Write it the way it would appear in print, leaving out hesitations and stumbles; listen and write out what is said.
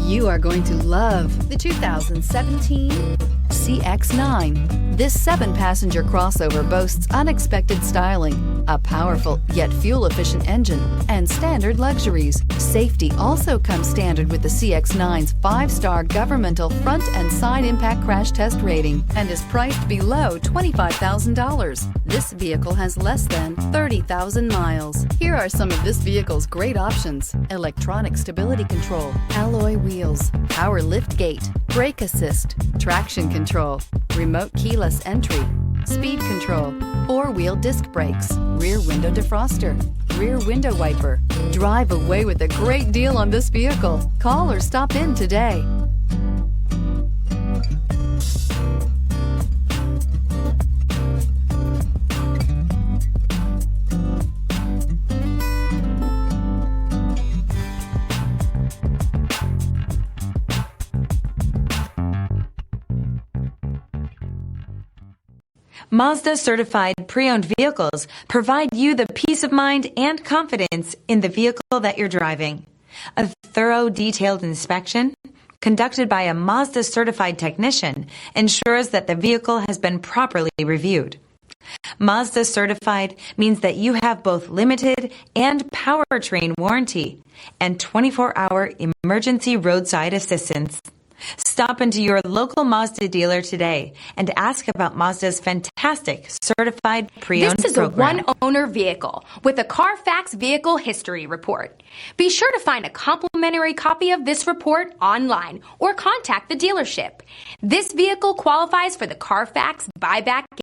You are going to love the 2017 CX-9. This 7-passenger crossover boasts unexpected styling, a powerful yet fuel-efficient engine, and standard luxuries. Safety also comes standard with the CX-9's 5-star governmental front and side impact crash test rating and is priced below $25,000. This vehicle has less than 30,000 miles. Here are some of this vehicle's great options: electronic stability control, alloy wheels, power lift gate, brake assist, traction control, remote keyless entry, speed control, 4-wheel disc brakes, rear window defroster, rear window wiper. Drive away with a great deal on this vehicle. Call or stop in today. Mazda certified pre-owned vehicles provide you the peace of mind and confidence in the vehicle that you're driving. A thorough, detailed inspection conducted by a Mazda certified technician ensures that the vehicle has been properly reviewed. Mazda certified means that you have both limited and powertrain warranty and 24-hour emergency roadside assistance. Stop into your local Mazda dealer today and ask about Mazda's fantastic certified pre-owned This is program. a one-owner vehicle with a Carfax Vehicle History Report. Be sure to find a complimentary copy of this report online or contact the dealership. This vehicle qualifies for the Carfax Buyback